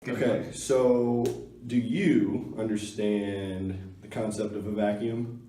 Okay, so do you understand the concept of a vacuum?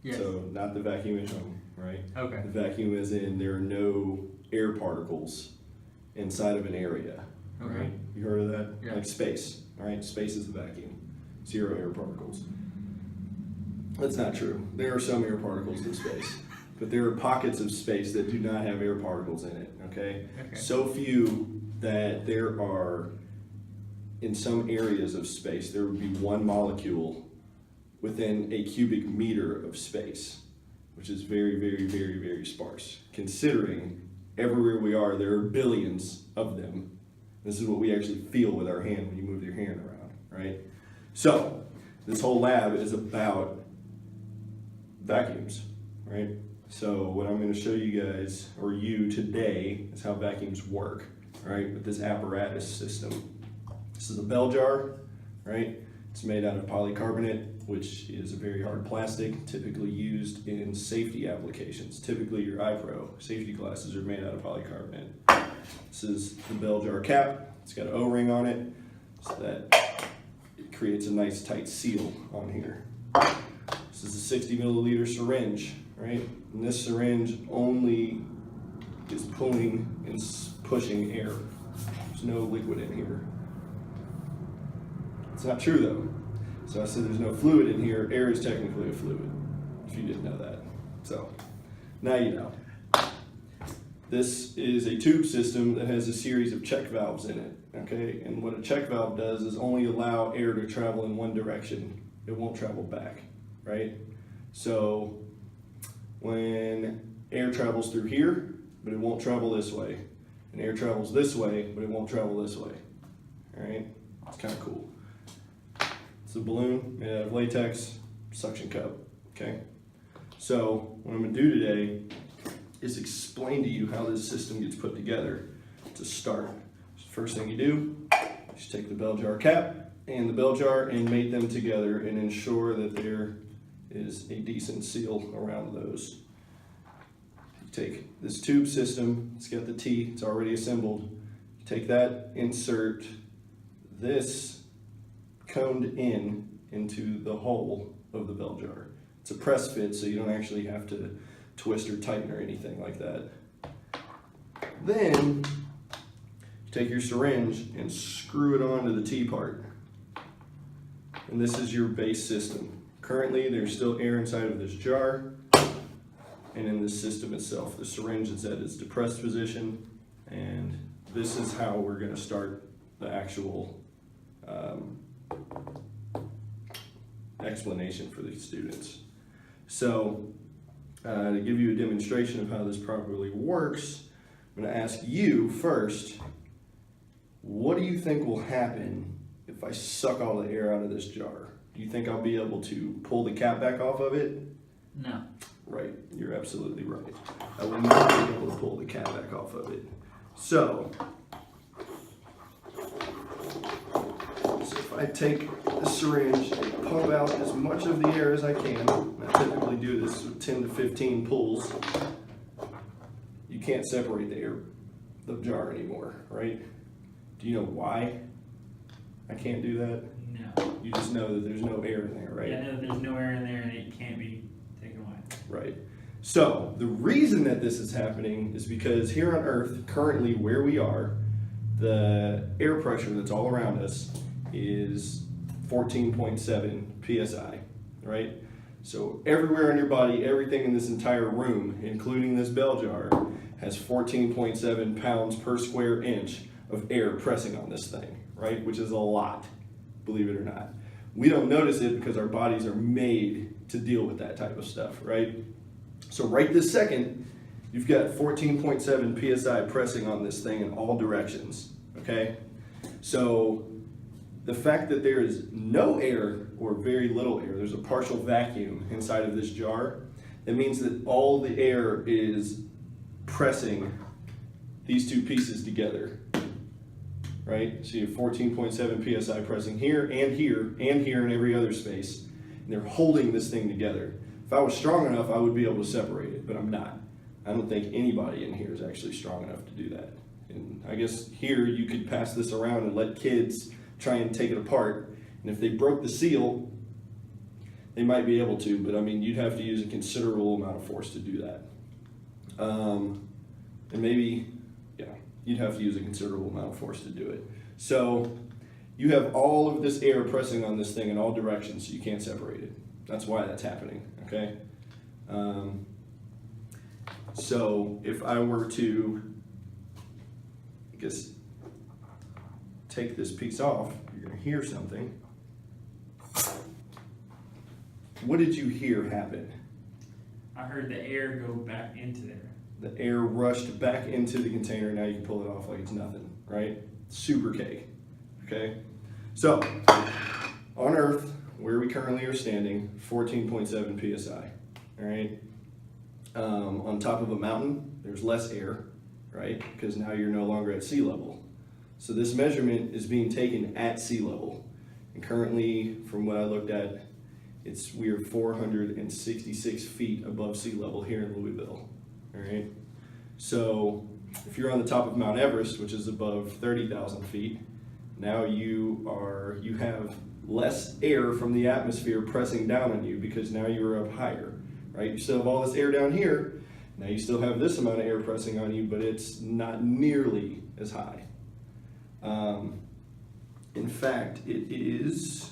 Yes. So not the vacuum at home, right? Okay. The vacuum as in there are no air particles inside of an area, Okay. right? You heard of that? Yeah. Like space, right? Space is a vacuum. Zero air particles. That's not true. There are some air particles in space, but there are pockets of space that do not have air particles in it, okay? Okay. So few that there are, in some areas of space, there would be one molecule within a cubic meter of space, which is very, very, very, very sparse. Considering everywhere we are, there are billions of them. This is what we actually feel with our hand when you move your hand around, right? So, this whole lab is about vacuums, right? So what I'm going to show you guys, or you today, is how vacuums work, right? With this apparatus system. This is a bell jar, right? It's made out of polycarbonate, which is a very hard plastic, typically used in safety applications. Typically your eye pro safety glasses are made out of polycarbonate. This is the bell jar cap. It's got an O-ring on it so that it creates a nice tight seal on here. This is a 60 milliliter syringe, right? And this syringe only is pulling and pushing air. There's no liquid in here. It's not true though. So I said there's no fluid in here. Air is technically a fluid, if you didn't know that. So now you know. This is a tube system that has a series of check valves in it, okay? And what a check valve does is only allow air to travel in one direction. It won't travel back, right? So when air travels through here, but it won't travel this way, and air travels this way, but it won't travel this way, all right? It's kind of cool. It's a balloon made out of latex, suction cup, okay? So what I'm gonna do today is explain to you how this system gets put together to start. First thing you do is take the bell jar cap and the bell jar and mate them together and ensure that there is a decent seal around those. You take this tube system, it's got the T, it's already assembled. You take that, insert this coned in into the hole of the bell jar. It's a press fit, so you don't actually have to twist or tighten or anything like that. Then you take your syringe and screw it onto the T part. And this is your base system. Currently there's still air inside of this jar and in this system itself. The syringe is at its depressed position, and this is how we're going to start the actual explanation for the students. So to give you a demonstration of how this properly works, I'm going to ask you first, what do you think will happen if I suck all the air out of this jar? Do you think I'll be able to pull the cap back off of it? No. Right, you're absolutely right. I will not be able to pull the cap back off of it. So if I take the syringe and pump out as much of the air as I can, and I typically do this with 10 to 15 pulls, you can't separate the jar anymore, right? Do you know why I can't do that? No. You just know that there's no air in there, right? Yeah, no, there's no air in there and it can't be taken away. Right. So the reason that this is happening is because here on Earth, currently where we are, the air pressure that's all around us is 14.7 psi, right? So everywhere in your body, everything in this entire room, including this bell jar, has 14.7 pounds per square inch of air pressing on this thing, right? Which is a lot, believe it or not. We don't notice it because our bodies are made to deal with that type of stuff, right? So right this second, you've got 14.7 psi pressing on this thing in all directions, okay? So the fact that there is no air or very little air, there's a partial vacuum inside of this jar, that means that all the air is pressing these two pieces together, right? So you have 14.7 psi pressing here and here and here and every other space, and they're holding this thing together. If I was strong enough, I would be able to separate it, but I'm not. I don't think anybody in here is actually strong enough to do that. And I guess here you could pass this around and let kids try and take it apart. And if they broke the seal, they might be able to, but I mean, you'd have to use a considerable amount of force to do that. And maybe, yeah, you'd have to use a considerable amount of force to do it. So you have all of this air pressing on this thing in all directions, so you can't separate it. That's why that's happening, okay? So if I were to, I guess, take this piece off, you're gonna hear something. What did you hear happen? I heard the air go back into there. The air rushed back into the container. Now you can pull it off like it's nothing, right? Super cake, okay? So, on Earth, where we currently are standing, 14.7 PSI, all right? On top of a mountain, there's less air, right? Because now you're no longer at sea level. So this measurement is being taken at sea level. And currently, from what I looked at, we are 466 feet above sea level here in Louisville, all right? So if you're on the top of Mount Everest, which is above 30,000 feet, now you have less air from the atmosphere pressing down on you because now you're up higher, right? You still have all this air down here. Now you still have this amount of air pressing on you, but it's not nearly as high. In fact, it is,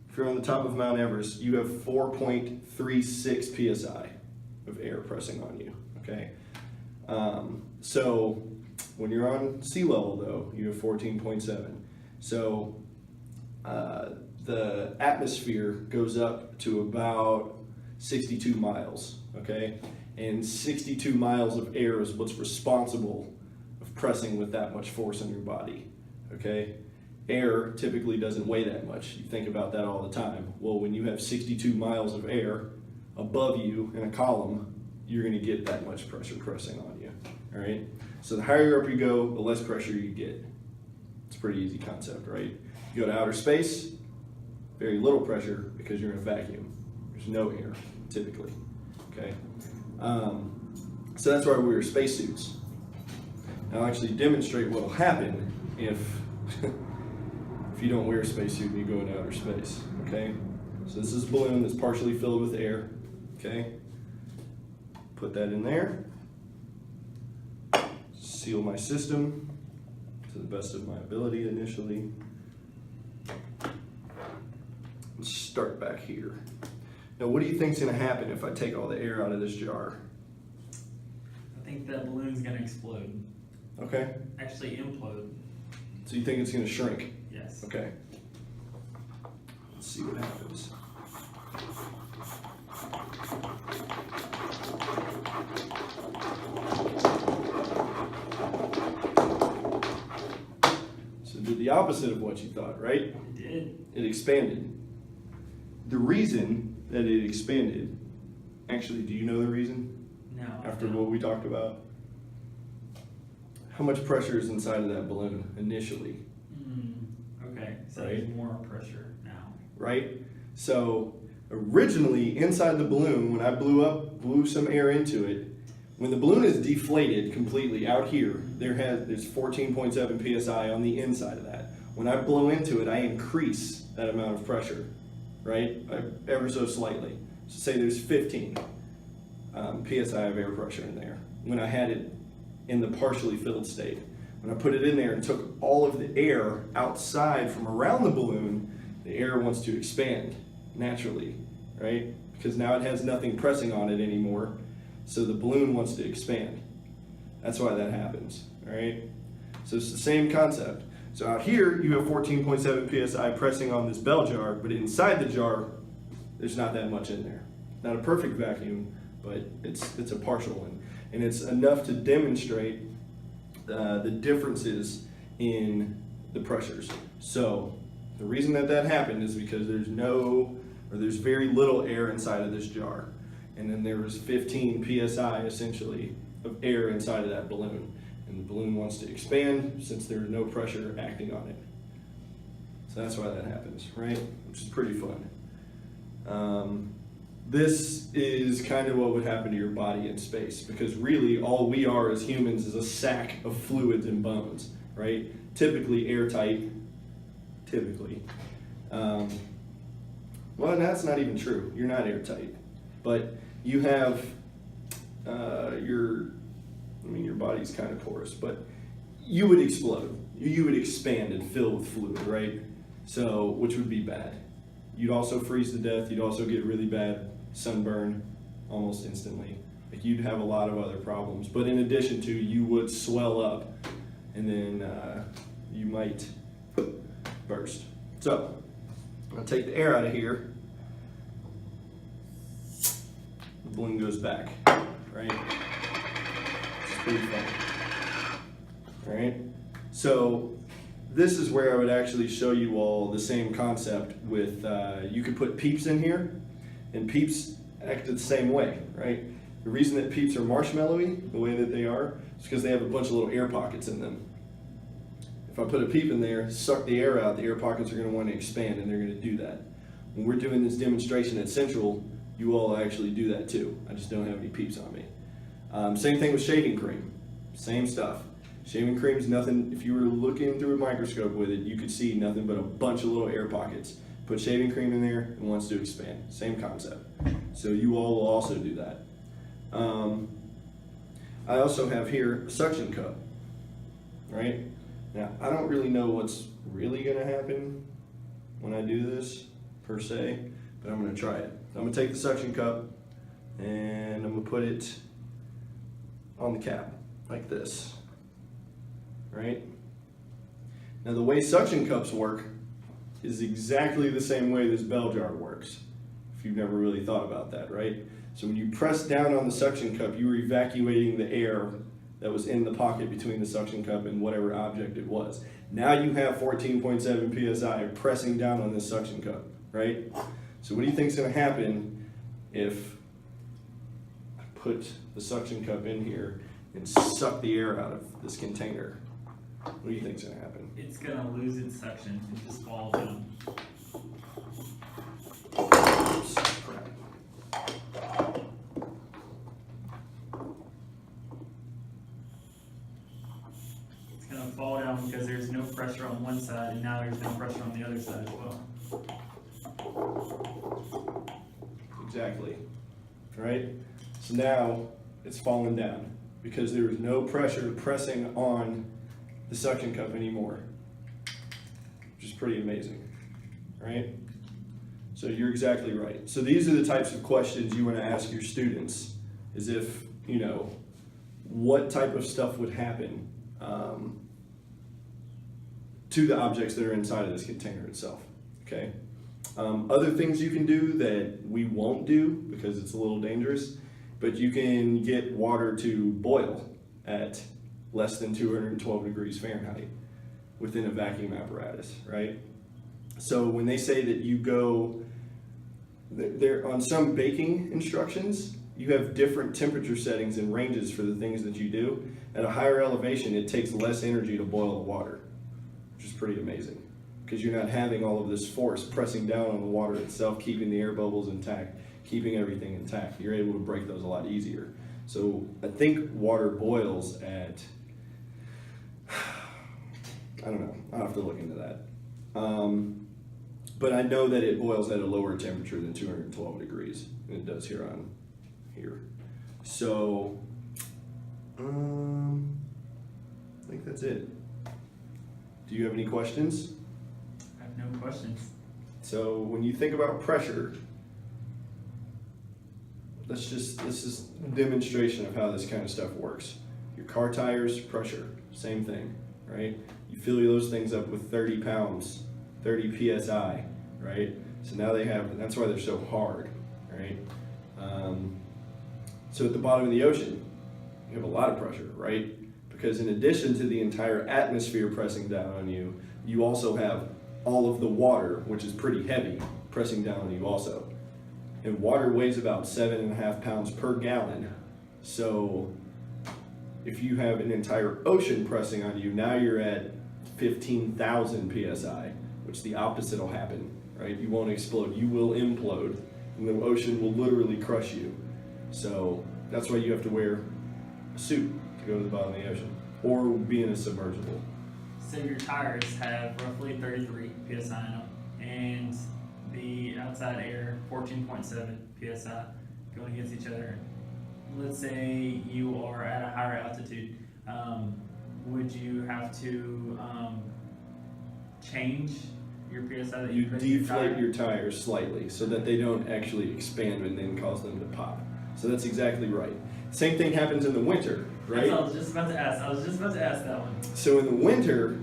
if you're on the top of Mount Everest, you have 4.36 PSI of air pressing on you, okay? So when you're on sea level though, you have 14.7. So the atmosphere goes up to about 62 miles, okay? And 62 miles of air is what's responsible of pressing with that much force on your body, okay? Air typically doesn't weigh that much. You think about that all the time. Well, when you have 62 miles of air above you in a column, you're gonna get that much pressure pressing on you, all right? So the higher up you go, the less pressure you get. It's a pretty easy concept, right? You go to outer space, very little pressure because you're in a vacuum. There's no air, typically, okay? So that's why we wear spacesuits. Now I'll actually demonstrate what will happen if you don't wear a spacesuit and you go into outer space, okay? So this is a balloon that's partially filled with air, okay? Put that in there. Seal my system to the best of my ability initially. Let's start back here. Now what do you think is gonna happen if I take all the air out of this jar? I think that balloon's gonna explode. Okay, Actually implode. so you think it's gonna shrink? Yes. Okay. Let's see what happens. So it did the opposite of what you thought, right? It did. It expanded. The reason that it expanded, actually, do you know the reason? No. After what we talked about? How much pressure is inside of that balloon initially? Okay, so Right. there's more pressure now. Right? So originally inside the balloon, when I blew some air into it, when the balloon is deflated completely out here, there's 14.7 PSI on the inside of that. When I blow into it, I increase that amount of pressure, right? Ever so slightly. So say there's 15 PSI of air pressure in there. When I had it in the partially filled state. When I put it in there and took all of the air outside from around the balloon, the air wants to expand naturally, right? Because now it has nothing pressing on it anymore, so the balloon wants to expand. That's why that happens, all right? So it's the same concept. So out here, you have 14.7 PSI pressing on this bell jar, but inside the jar, there's not that much in there. Not a perfect vacuum, but it's a partial one. And it's enough to demonstrate the differences in the pressures. So the reason that happened is because there's very little air inside of this jar. And then there was 15 PSI essentially of air inside of that balloon. And the balloon wants to expand since there's no pressure acting on it. So that's why that happens, right? Which is pretty fun. This is kind of what would happen to your body in space, because really all we are as humans is a sack of fluids and bones, right? typically airtight, typically. Well, that's not even true. You're not airtight, but you have your body's kind of porous, but you would explode. You would expand and fill with fluid, right? So, which would be bad. You'd also freeze to death. You'd also get really bad sunburn almost instantly. Like, you'd have a lot of other problems. But in addition to, you would swell up, and then you might burst. So, I'm gonna take the air out of here. The balloon goes back, right? It's pretty fun. All right. So this is where I would actually show you all the same concept with, you could put peeps in here, and peeps act the same way, right? The reason that peeps are marshmallowy, the way that they are, is because they have a bunch of little air pockets in them. If I put a peep in there, suck the air out, the air pockets are going to want to expand, and they're going to do that. When we're doing this demonstration at Central, you all actually do that too. I just don't have any peeps on me. Same thing with shaving cream, same stuff. Shaving cream is nothing, if you were looking through a microscope with it, you could see nothing but a bunch of little air pockets. Put shaving cream in there, it wants to expand. Same concept. So you all will also do that. I also have here a suction cup, right? Now, I don't really know what's really gonna happen when I do this, per se, but I'm gonna try it. I'm gonna take the suction cup and I'm gonna put it on the cap, like this. Right? Now, the way suction cups work is exactly the same way this bell jar works, if you've never really thought about that, right? So when you press down on the suction cup, you are evacuating the air that was in the pocket between the suction cup and whatever object it was. Now you have 14.7 psi pressing down on this suction cup, right? So what do you think is going to happen if I put the suction cup in here and suck the air out of this container? What do you think is going to happen? It's going to lose its suction and just fall down. Oops, crap. It's going to fall down because there's no pressure on one side, and now there's no pressure on the other side as well. Exactly. Right? So now it's fallen down because there is no pressure pressing on the suction cup anymore, which is pretty amazing, right? So you're exactly right. So these are the types of questions you want to ask your students, is if, you know, what type of stuff would happen to the objects that are inside of this container itself, okay? Other things you can do that we won't do because it's a little dangerous, but you can get water to boil at less than 212 degrees Fahrenheit within a vacuum apparatus, right? So when they say that you go, there on some baking instructions, you have different temperature settings and ranges for the things that you do. At a higher elevation, it takes less energy to boil the water, which is pretty amazing because you're not having all of this force pressing down on the water itself, keeping the air bubbles intact, keeping everything intact. You're able to break those a lot easier. So I think water boils at, I don't know, I'll have to look into that. But I know that it boils at a lower temperature than 212 degrees, and it does here on here. So, I think that's it. Do you have any questions? I have no questions. So when you think about pressure, this is a demonstration of how this kind of stuff works. Your car tires, pressure, same thing, right? You fill those things up with 30 pounds, 30 psi, right? So now they have, that's why they're so hard, right? So at the bottom of the ocean, you have a lot of pressure, right? Because in addition to the entire atmosphere pressing down on you, you also have all of the water, which is pretty heavy, pressing down on you also. And water weighs about 7.5 pounds per gallon. So if you have an entire ocean pressing on you, now you're at 15,000 psi, which the opposite will happen, right? You won't explode, you will implode, and the ocean will literally crush you. So that's why you have to wear a suit to go to the bottom of the ocean, or be in a submersible. So your tires have roughly 33 psi in them, and the outside air 14.7 psi going against each other. Let's say you are at a higher altitude. Would you have to change your psi that You put in your deflate tire? your tires slightly so that they don't actually expand and then cause them to pop. So that's exactly right. Same thing happens in the winter, right? That's what I was just about to ask. I was just about to ask that one. So in the winter,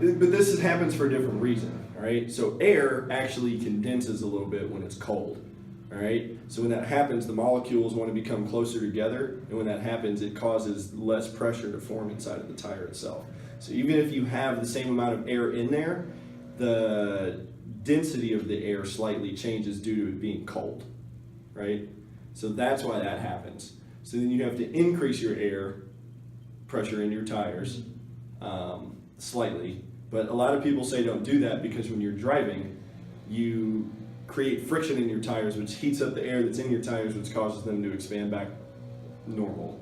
but this happens for a different reason, all right? So air actually condenses a little bit when it's cold, all right? So when that happens, the molecules want to become closer together, and when that happens, it causes less pressure to form inside of the tire itself. So even if you have the same amount of air in there, the density of the air slightly changes due to it being cold, right? So that's why that happens. So then you have to increase your air pressure in your tires slightly. But a lot of people say don't do that because when you're driving, you create friction in your tires, which heats up the air that's in your tires, which causes them to expand back normal.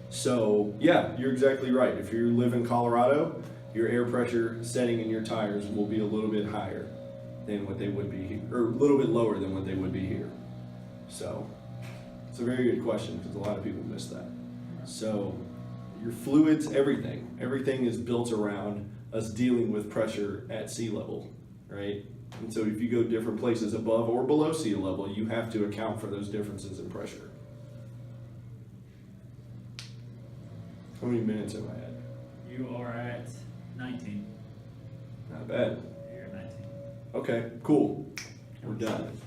So yeah, you're exactly right. If you live in Colorado, your air pressure setting in your tires will be a little bit higher than what they would be here, or a little bit lower than what they would be here. So it's a very good question because a lot of people miss that. So your fluids, everything is built around us dealing with pressure at sea level, right? And so if you go different places above or below sea level, you have to account for those differences in pressure. How many minutes am I at? You are at 19. Not bad. You're at 19. Okay, cool. We're done.